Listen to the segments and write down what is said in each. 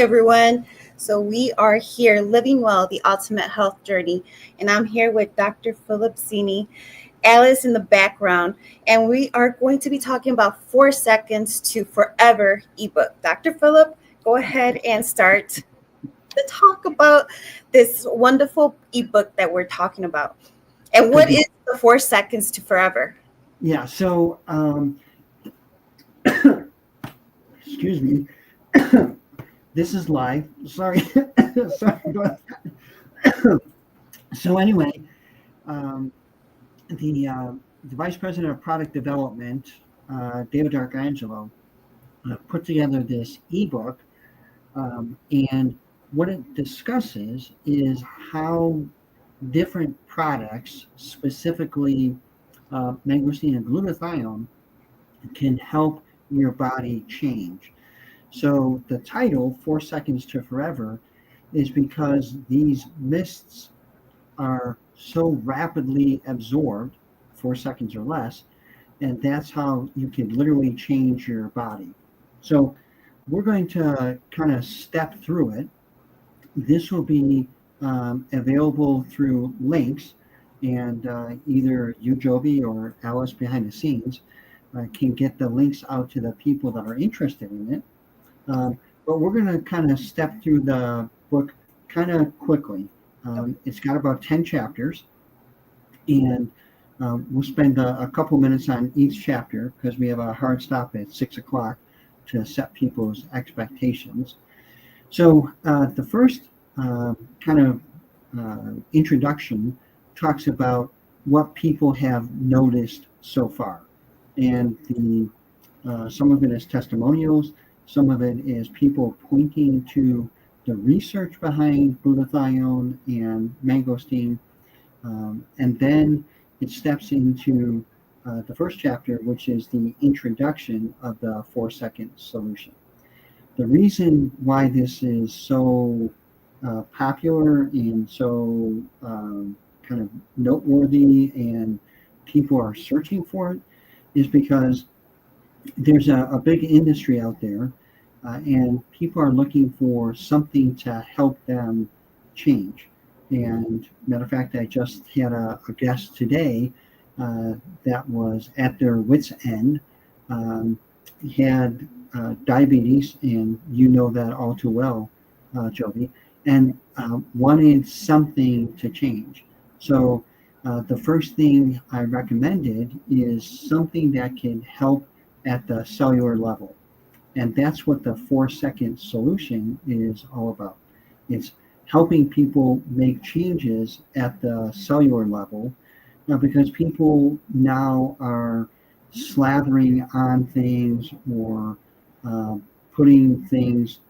everyone. So, we are here living well, the ultimate health journey. And I'm here with Dr. Philip Zini, Alice in the background. And we are going to be talking about 4 Seconds to Forever ebook. Dr. Philip, go ahead and start to talk about this wonderful ebook that we're talking about. And what Okay. is the 4 Seconds to Forever? Yeah. Excuse me. This is live. Sorry. Sorry. So anyway, um, the vice president of product development, David Arcangelo, put together this ebook, and what it discusses is how different products, specifically mangosteen and glutathione, can help your body change. So the title, 4 Seconds to Forever, is because these mists are so rapidly absorbed, 4 seconds or less, and that's how you can literally change your body. So we're going to kind of step through it. This will be available through links, and either you, Joby, or Alice behind the scenes can get the links out to the people that are interested in it. Um, but we're going to kind of step through the book kind of quickly. It's got about 10 chapters, and we'll spend a couple minutes on each chapter because we have a hard stop at 6 o'clock to set people's expectations. So the first kind of introduction talks about what people have noticed so far, and the some of it is testimonials, some of it is people pointing to the research behind glutathione and mangosteen, and then it steps into the first chapter, which is the introduction of the 4 second solution. The reason why this is so popular and so kind of noteworthy and people are searching for it is because there's a big industry out there, and people are looking for something to help them change. And matter of fact, I just had a guest today that was at their wits' end, um, had diabetes, and you know that all too well, Jody, and wanted something to change. So the first thing I recommended is something that can help at the cellular level. And that's what the 4 second solution is all about. It's helping people make changes at the cellular level, because people now are slathering on things or uh, putting things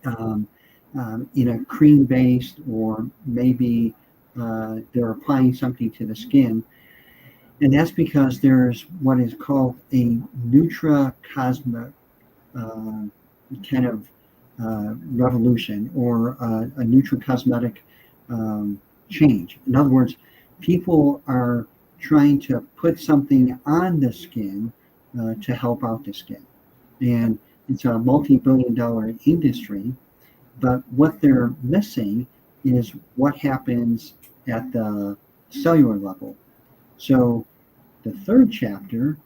um, in a cream based, or maybe they're applying something to the skin, and that's because there's what is called a nutracosmetic uh, kind of revolution, or a nutracosmetic change. In other words, people are trying to put something on the skin to help out the skin. And it's a multi-billion-dollar industry, but what they're missing is what happens at the cellular level. So the third chapter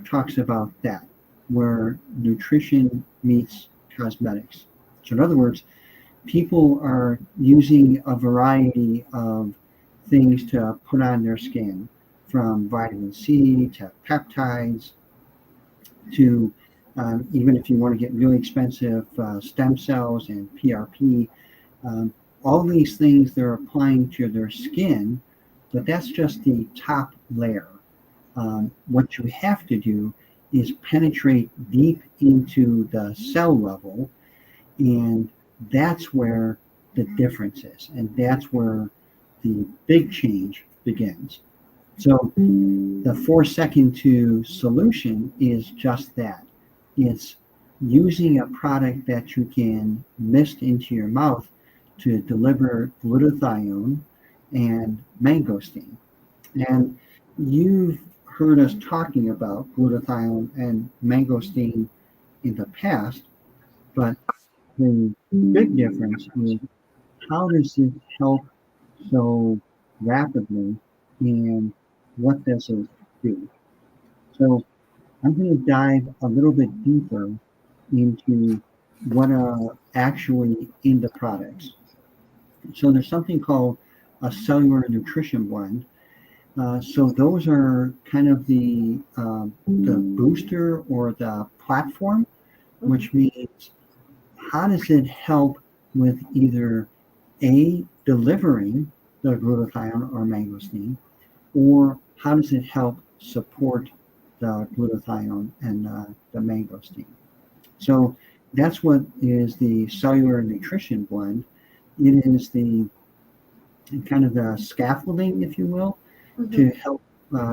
talks about that, where nutrition meets cosmetics. So, in other words, people are using a variety of things to put on their skin, from vitamin C to peptides to even if you want to get really expensive stem cells and PRP. Um, all these things they're applying to their skin, but that's just the top layer. What you have to do is penetrate deep into the cell level, and that's where the difference is, and that's where the big change begins. So the 4 second to solution is just that. It's using a product that you can mist into your mouth to deliver glutathione and mangosteen. And you've heard us talking about glutathione and mangosteen in the past, but the big difference is how does it help so rapidly and what does it do? So I'm going to dive a little bit deeper into what are actually in the products. So there's something called a cellular nutrition blend. So those are kind of the booster or the platform, Mhm. which means how does it help with either A, delivering the glutathione or mangosteen, or how does it help support the glutathione and the mangosteen? So that's what is the cellular nutrition blend. It is the kind of the scaffolding, if you will, Mhm. to help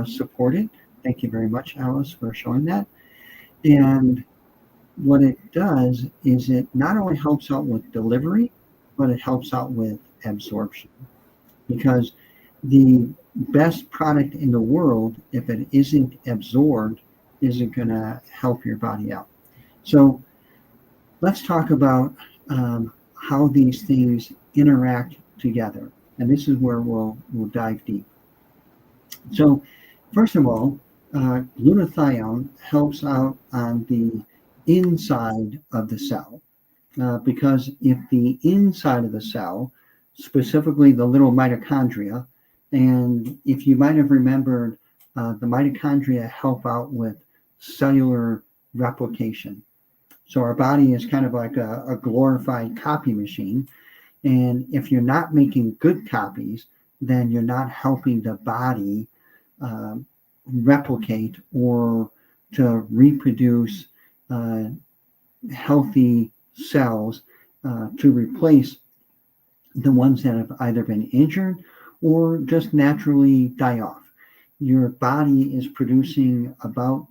support it. Thank you very much, Alice, for showing that. And what it does is it not only helps out with delivery, but it helps out with absorption. Because the best product in the world, if it isn't absorbed, isn't going to help your body out. So let's talk about how these things interact together. And this is where we'll dive deep. So, first of all, glutathione helps out on the inside of the cell because if the inside of the cell, specifically the little mitochondria, and if you might have remembered, the mitochondria help out with cellular replication. So our body is kind of like a glorified copy machine. And if you're not making good copies, then you're not helping the body um, replicate or to reproduce uh, healthy cells to replace the ones that have either been injured or just naturally die off. Your body is producing about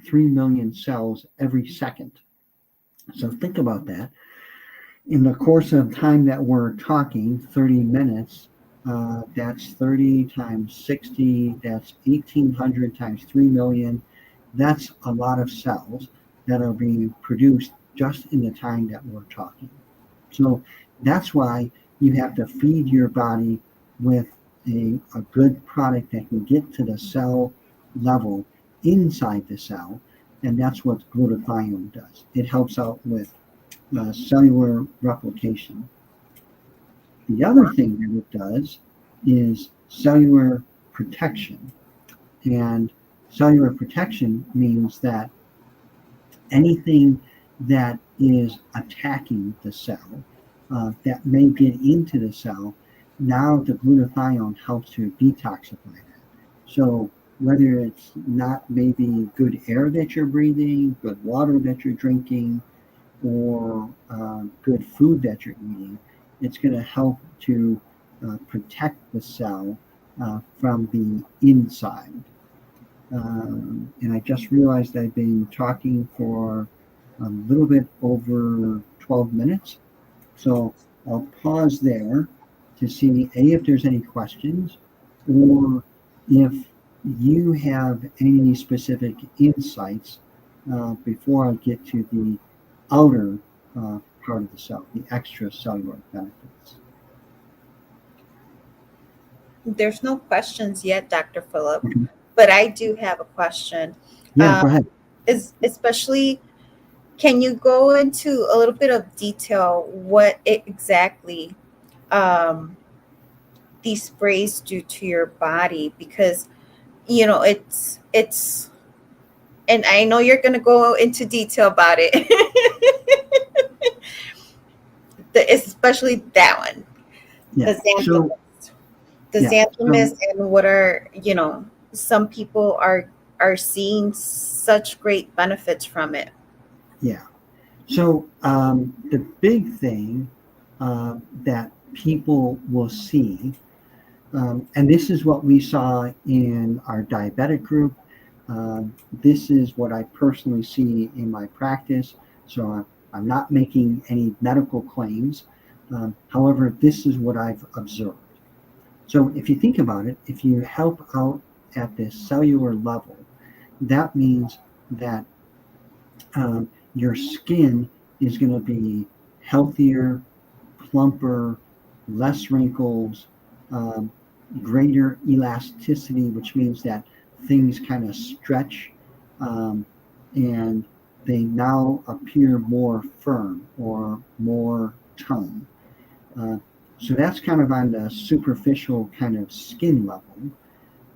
3 million cells every second. So think about that. In the course of time that we're talking, 30 minutes, that's 30 times 60, that's 1,800 times 3 million. That's a lot of cells that are being produced just in the time that we're talking. So that's why you have to feed your body with a good product that can get to the cell level inside the cell. And that's what glutathione does. It helps out with cellular replication. The other thing that it does is cellular protection. And cellular protection means that anything that is attacking the cell that may get into the cell, now the glutathione helps to detoxify that. So whether it's not maybe good air that you're breathing, good water that you're drinking, or good food that you're eating, it's going to help to protect the cell from the inside. And I just realized I've been talking for a little bit over 12 minutes. So I'll pause there to see A, if there's any questions, or if you have any specific insights before I get to the outer part of the cell, the extracellular benefits. There's no questions yet, Dr. Phillip, Okay. but I do have a question. Yeah, Um, go ahead. is especially, can you go into a little bit of detail what it exactly um, these sprays do to your body? Because it's, and I know you're going to go into detail about it, especially that one, the Yeah. So, xanthomist, the yeah. So, xanthomist, and what are some people are seeing such great benefits from it. yeah. So the big thing that people will see, and this is what we saw in our diabetic group. This is what I personally see in my practice. So I'm not making any medical claims. However, this is what I've observed. So if you think about it, if you help out at the cellular level, that means that your skin is going to be healthier, plumper, less wrinkles, um, greater elasticity, which means that things kind of stretch, um, and they now appear more firm or more toned. Uh, so that's kind of on the superficial kind of skin level.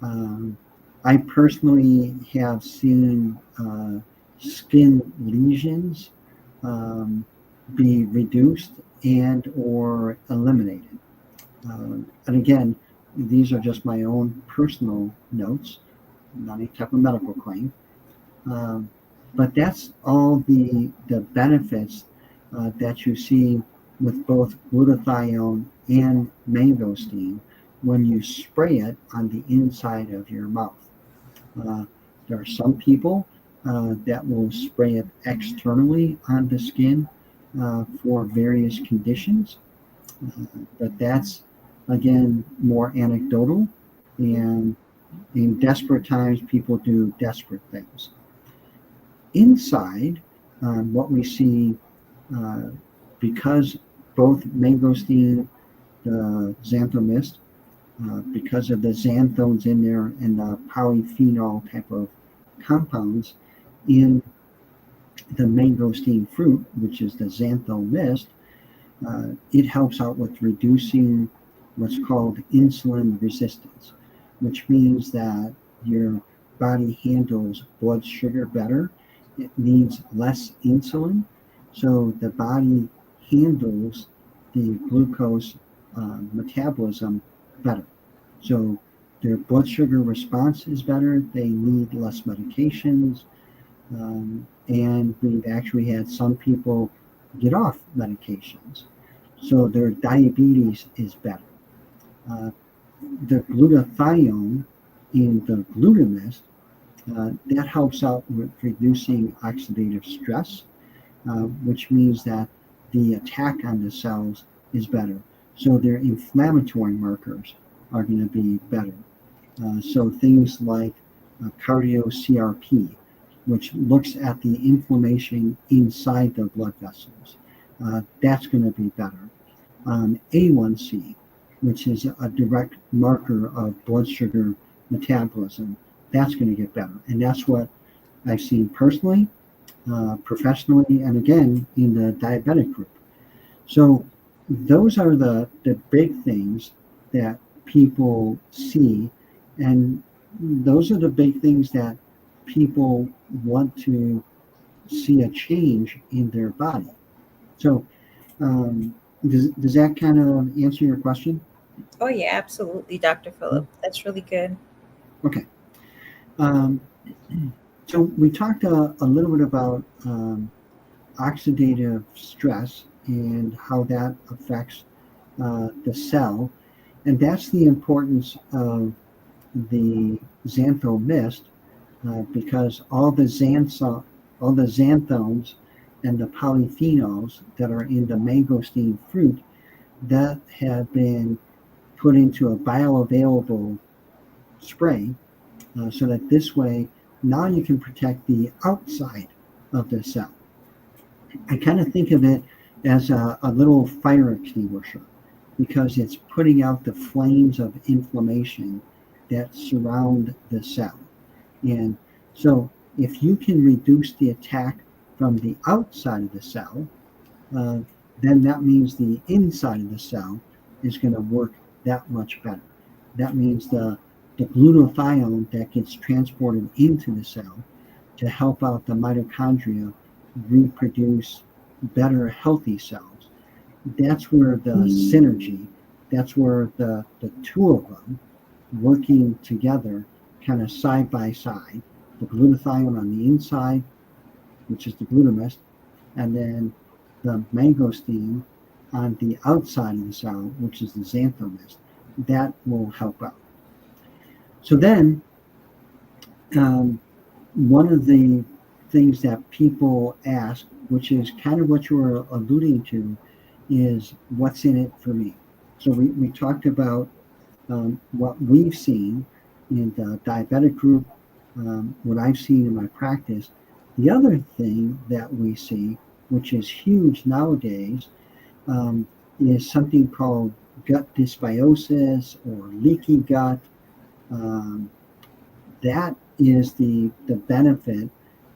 Um, I personally have seen skin lesions um, be reduced and or eliminated. And again, these are just my own personal notes, not any type of medical claim. Um, but that's all the benefits that you see with both glutathione and mangosteen when you spray it on the inside of your mouth. Uh, there are some people that will spray it externally on the skin for various conditions, but that's again more anecdotal, and in desperate times, people do desperate things. Inside, what we see, uh, because both mangosteen, the xanthomist, because of the xanthones in there and the polyphenol type of compounds in the mangosteen fruit, which is the xanthomist, it helps out with reducing what's called insulin resistance, which means that your body handles blood sugar better. It needs less insulin, so the body handles the glucose metabolism better. So their blood sugar response is better. They need less medications. And we've actually had some people get off medications. So their diabetes is better. Uh, the glutathione in the glutamist, that helps out with reducing oxidative stress, which means that the attack on the cells is better. So their inflammatory markers are going to be better. So things like cardio CRP, which looks at the inflammation inside the blood vessels, that's going to be better. A1C, which is a direct marker of blood sugar metabolism, that's going to get better. And that's what I've seen personally, professionally, and again in the diabetic group. So those are the big things that people see, and those are the big things that people want to see a change in their body. So does that kind of answer your question? Oh, yeah, absolutely, Dr. Phillip. That's really good. Okay. Um, so we talked a little bit about oxidative stress and how that affects the cell. And that's the importance of the xanthomist, because all the xanthones and the polyphenols that are in the mangosteen fruit that have been put into a bioavailable spray, so that this way now you can protect the outside of the cell. I kind of think of it as a little fire extinguisher, because it's putting out the flames of inflammation that surround the cell. And so if you can reduce the attack from the outside of the cell, uh, then that means the inside of the cell is going to work that much better. That means the glutathione that gets transported into the cell to help out the mitochondria reproduce better healthy cells. That's where the synergy, that's where the two of them working together kind of side by side, the glutathione on the inside, which is the glutamist, and then the mangosteen on the outside of the cell, which is the xanthomist, that will help out. So then, one of the things that people ask, which is kind of what you were alluding to, is what's in it for me. So we talked about what we've seen in the diabetic group, what I've seen in my practice. The other thing that we see, which is huge nowadays, is something called gut dysbiosis or leaky gut. Um, that is the benefit,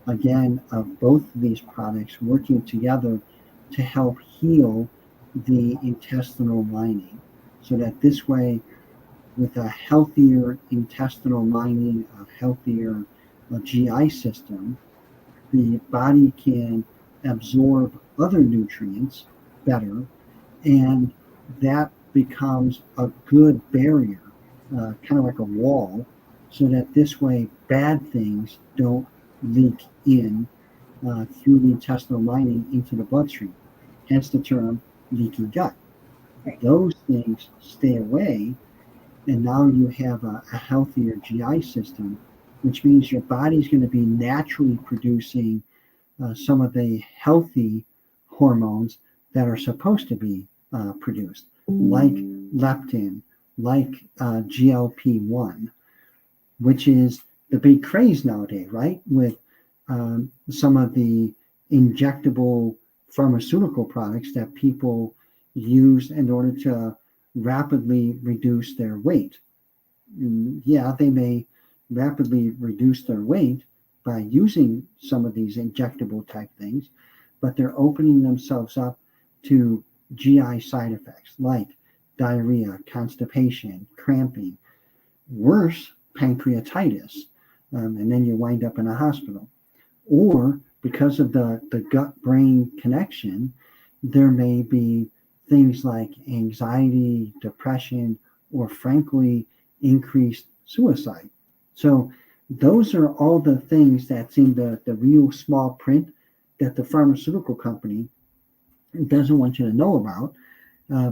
again, of both of these products working together to help heal the intestinal lining. So that this way, with a healthier intestinal lining, a healthier GI system, the body can absorb other nutrients better, and that becomes a good barrier, kind of like a wall, so that this way bad things don't leak in through the intestinal lining into the bloodstream. Hence the term leaky gut. Right. Those things stay away, and now you have a healthier GI system, which means your body's going to be naturally producing some of the healthy hormones that are supposed to be produced, like leptin, like GLP-1, which is the big craze nowadays, right? With some of the injectable pharmaceutical products that people use in order to rapidly reduce their weight. Yeah, they may rapidly reduce their weight by using some of these injectable type things, but they're opening themselves up to GI side effects like diarrhea, constipation, cramping, worse, pancreatitis, and then you wind up in a hospital. Or because of the gut brain connection, there may be things like anxiety, depression, or frankly, increased suicide. So, those are all the things that's in the real small print that the pharmaceutical company doesn't want you to know about.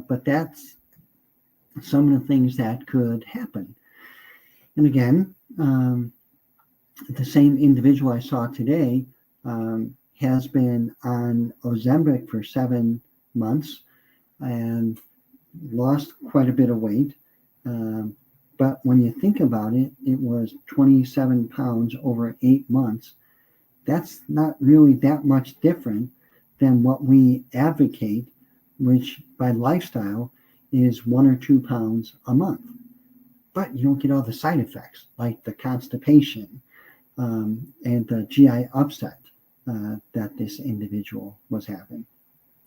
But that's some of the things that could happen. And again, the same individual I saw today has been on Ozempic for 7 months and lost quite a bit of weight. Um, but when you think about it, it was 27 pounds over 8 months. That's not really that much different than what we advocate, which by lifestyle is 1 or 2 pounds a month. But you don't get all the side effects like the constipation and the GI upset that this individual was having.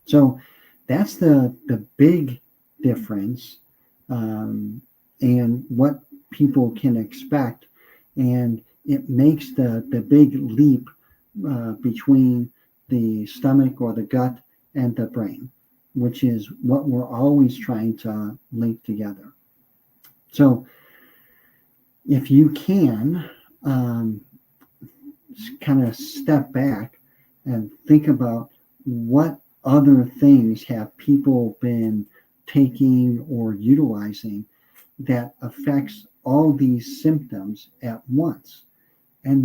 So that's the big difference, and what people can expect. And it makes the big leap between the stomach or the gut and the brain, which is what we're always trying to link together. So if you can kind of step back and think about what other things have people been taking or utilizing that affects all these symptoms at once. And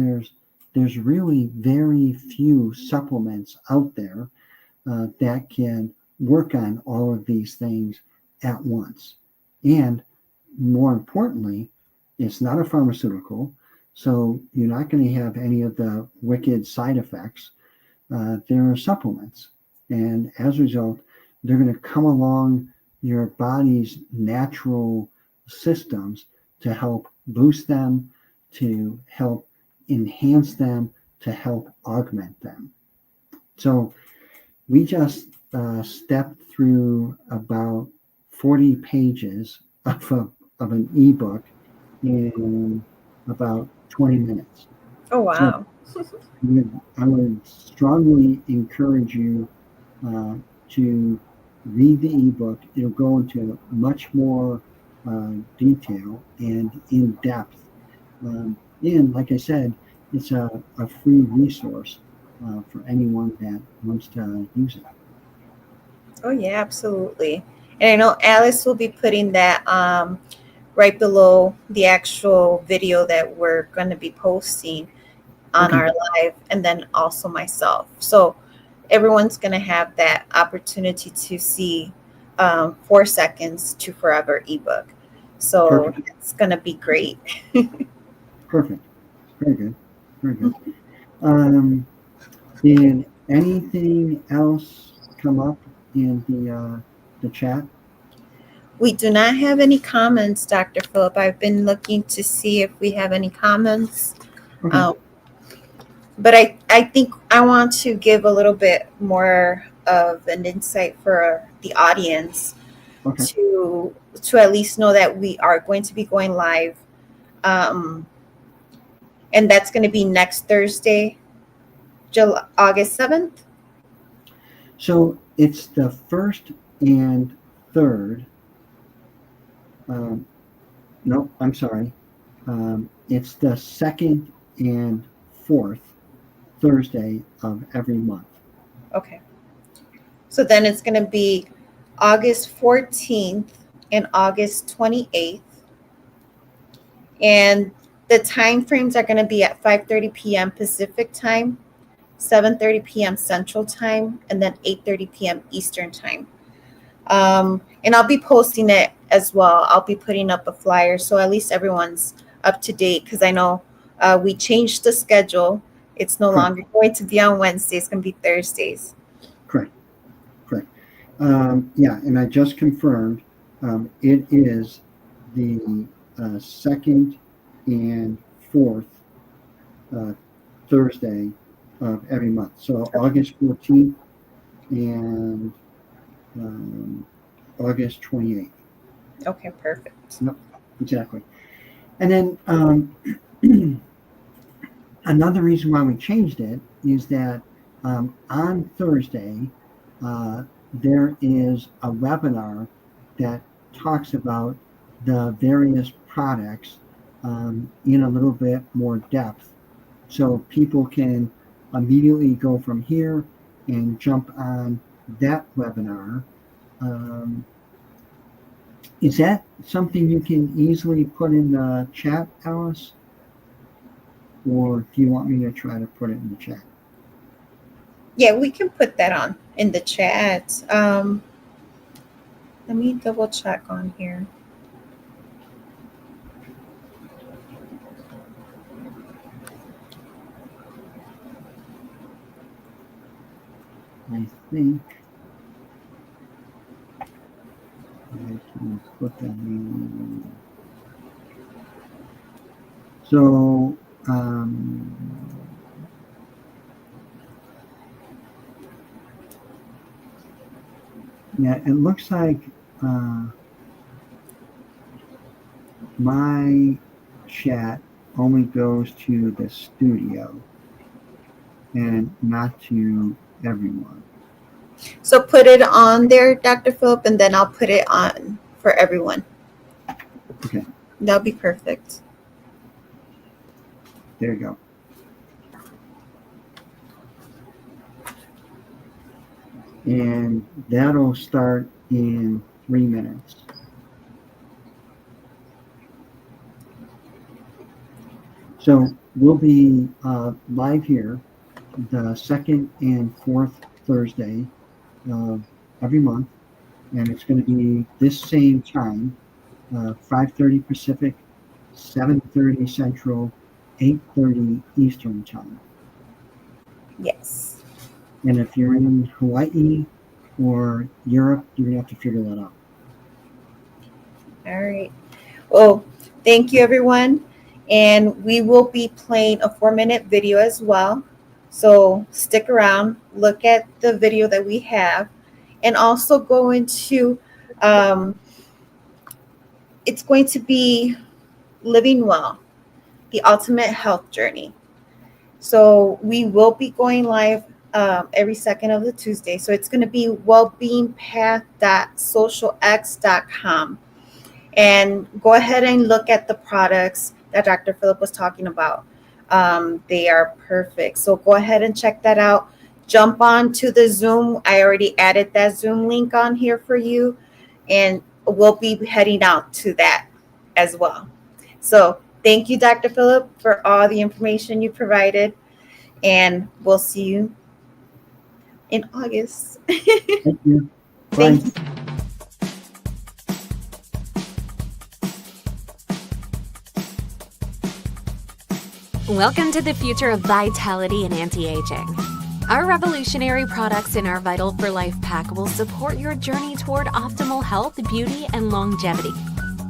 there's really very few supplements out there that can work on all of these things at once. And more importantly, it's not a pharmaceutical, so you're not going to have any of the wicked side effects. There are supplements, and as a result, they're going to come along your body's natural systems to help boost them, to help enhance them, to help augment them. So we just stepped through about 40 pages of an ebook in about 20 minutes. Oh, So wow. I would strongly encourage you to read the ebook. It'll go into much more detail and in depth. And like I said, it's a free resource for anyone that wants to use it. Oh, yeah, absolutely. And I know Alice will be putting that right below the actual video that we're going to be posting on Okay, our live, and then also myself. So everyone's going to have that opportunity to see 4 seconds to forever ebook. So perfect, it's going to be great. perfect. Very good, very good. Did anything else come up in the chat? We do not have any comments, Dr. Philip. I've been looking to see if we have any comments. Okay. But I think I want to give a little bit more of an insight for the audience Okay. to at least know that we are going to be going live. And that's going to be next Thursday, August 7th. So it's the first and third. Nope, I'm sorry. It's the second and fourth Thursday of every month. Okay. So then it's going to be August 14th and August 28th. And the time frames are going to be at 5:30 p.m. Pacific time, 7:30 p.m. Central time, and then 8:30 p.m. Eastern time. And I'll be posting it as well. I'll be putting up a flyer so at least everyone's up to date, because I know we changed the schedule. It's no longer going to be on Wednesdays. It's going to be Thursdays. Correct. Yeah, and I just confirmed it is the second and fourth Thursday of every month. So August 14th and August 28th. Okay, perfect. Yep, exactly. And then another reason why we changed it is that on Thursday, there is a webinar that talks about the various products in a little bit more depth. So people can immediately go from here and jump on that webinar. Is that something you can easily put in the chat, Alice? Or do you want me to try to put it in the chat? Yeah, we can put that on in the chat. Let me double check on here. I think I can put that in. So, yeah, it looks like my chat only goes to the studio and not to everyone. So put it on there, Dr. Philip, and then I'll put it on for everyone. Okay. That'll be perfect. There you go. And that'll start in 3 minutes. So we'll be live here the second and fourth Thursday of every month, and it's going to be this same time, 5:30 Pacific, 7:30 Central, 8:30 Eastern time. Yes. And if you're in Hawaii or Europe, you're going to have to figure that out. All right. Well, thank you, everyone. And we will be playing a 4-minute video as well. So stick around, look at the video that we have, and also go into, it's going to be Living Well, the Ultimate Health Journey. So we will be going live every second of the Tuesday. So it's going to be wellbeingpath.socialx.com. And go ahead and look at the products that Dr. Philip was talking about. They are perfect. So go ahead and check that out. Jump on to the Zoom. I already added that Zoom link on here for you. And we'll be heading out to that as well. So thank you, Dr. Philip, for all the information you provided. And we'll see you in August. Thank you. Bye. Thank you. Welcome to the future of vitality and anti-aging. Our revolutionary products in our Vital for Life pack will support your journey toward optimal health, beauty, and longevity.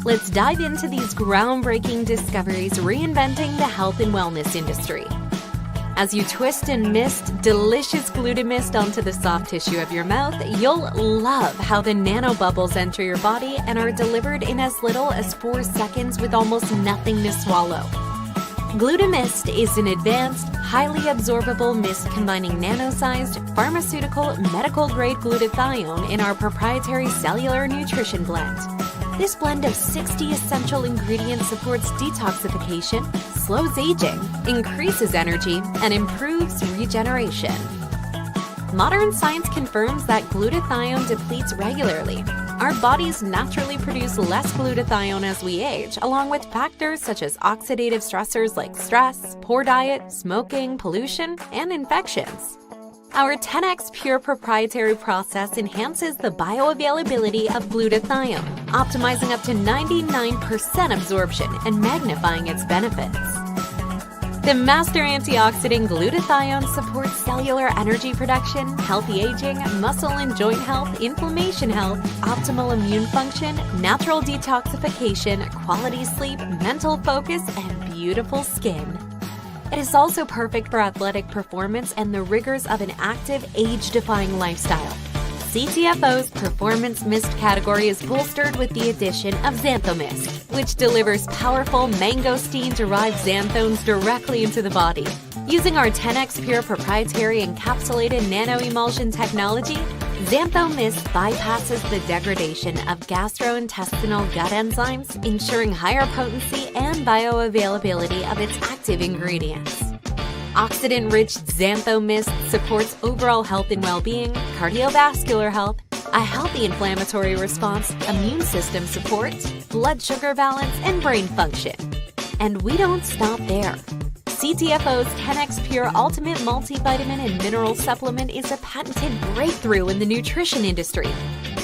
Let's dive into these groundbreaking discoveries reinventing the health and wellness industry. As you twist and mist delicious Glutamist onto the soft tissue of your mouth, you'll love how the nanobubbles enter your body and are delivered in as little as 4 seconds with almost nothing to swallow. Glutamist is an advanced, highly absorbable mist combining nano-sized, pharmaceutical, medical-grade glutathione in our proprietary cellular nutrition blend. This blend of 60 essential ingredients supports detoxification, slows aging, increases energy, and improves regeneration. Modern science confirms that glutathione depletes regularly. Our bodies naturally produce less glutathione as we age, along with factors such as oxidative stressors like stress, poor diet, smoking, pollution, and infections. Our 10x Pure proprietary process enhances the bioavailability of glutathione, optimizing up to 99% absorption and magnifying its benefits. The master antioxidant glutathione supports cellular energy production, healthy aging, muscle and joint health, inflammation health, optimal immune function, natural detoxification, quality sleep, mental focus, and beautiful skin. It is also perfect for athletic performance and the rigors of an active, age-defying lifestyle. CTFO's Performance Mist category is bolstered with the addition of Xanthomist, which delivers powerful mangosteen-derived xanthones directly into the body. Using our 10x Pure proprietary encapsulated nano-emulsion technology, Xanthomist bypasses the degradation of gastrointestinal gut enzymes, ensuring higher potency and bioavailability of its active ingredients. Oxidant-rich Xanthomist supports overall health and well-being, cardiovascular health, a healthy inflammatory response, immune system support, blood sugar balance, and brain function. And we don't stop there. CTFO's 10x Pure Ultimate Multivitamin and Mineral Supplement is a patented breakthrough in the nutrition industry.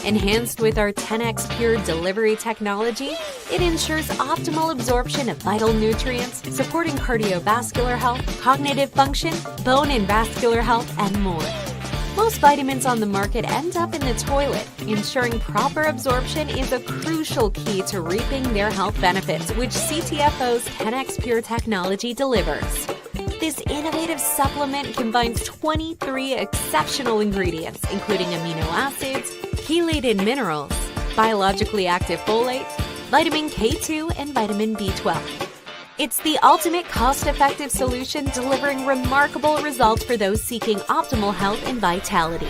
Enhanced with our 10x Pure delivery technology, it ensures optimal absorption of vital nutrients, supporting cardiovascular health, cognitive function, bone and vascular health, and more. Most vitamins on the market end up in the toilet. Ensuring proper absorption is a crucial key to reaping their health benefits, which CTFO's 10x Pure technology delivers. This innovative supplement combines 23 exceptional ingredients, including amino acids, chelated minerals, biologically active folate, vitamin K2, and vitamin B12. It's the ultimate cost-effective solution, delivering remarkable results for those seeking optimal health and vitality.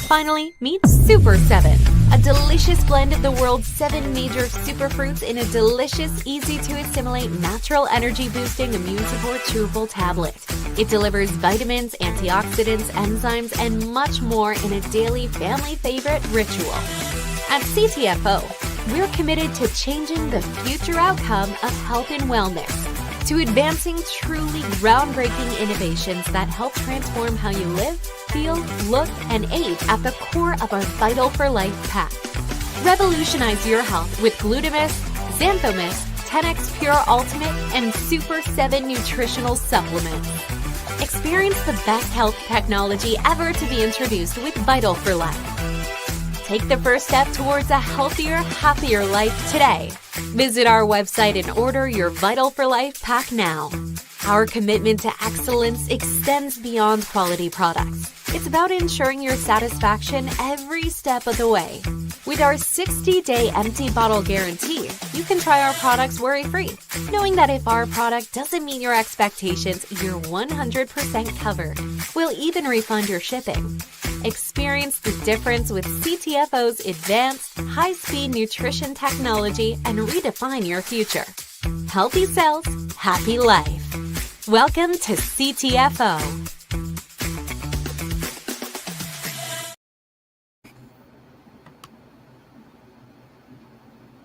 Finally, meet Super 7, a delicious blend of the world's 7 major superfruits in a delicious, easy-to-assimilate, natural energy-boosting immune support chewable tablet. It delivers vitamins, antioxidants, enzymes, and much more in a daily family favorite ritual. At CTFO, we're committed to changing the future outcome of health and wellness, to advancing truly groundbreaking innovations that help transform how you live, feel, look, and age at the core of our Vital for Life pack. Revolutionize your health with Glutamist, Xanthomist, 10x Pure Ultimate, and Super 7 nutritional supplements. Experience the best health technology ever to be introduced with Vital for Life. Take the first step towards a healthier, happier life today. Visit our website and order your Vital for Life pack now. Our commitment to excellence extends beyond quality products. It's about ensuring your satisfaction every step of the way. With our 60-day empty bottle guarantee, you can try our products worry-free, knowing that if our product doesn't meet your expectations, you're 100% covered. We'll even refund your shipping. Experience the difference with CTFO's advanced, high-speed nutrition technology and redefine your future. Healthy cells, happy life. Welcome to CTFO.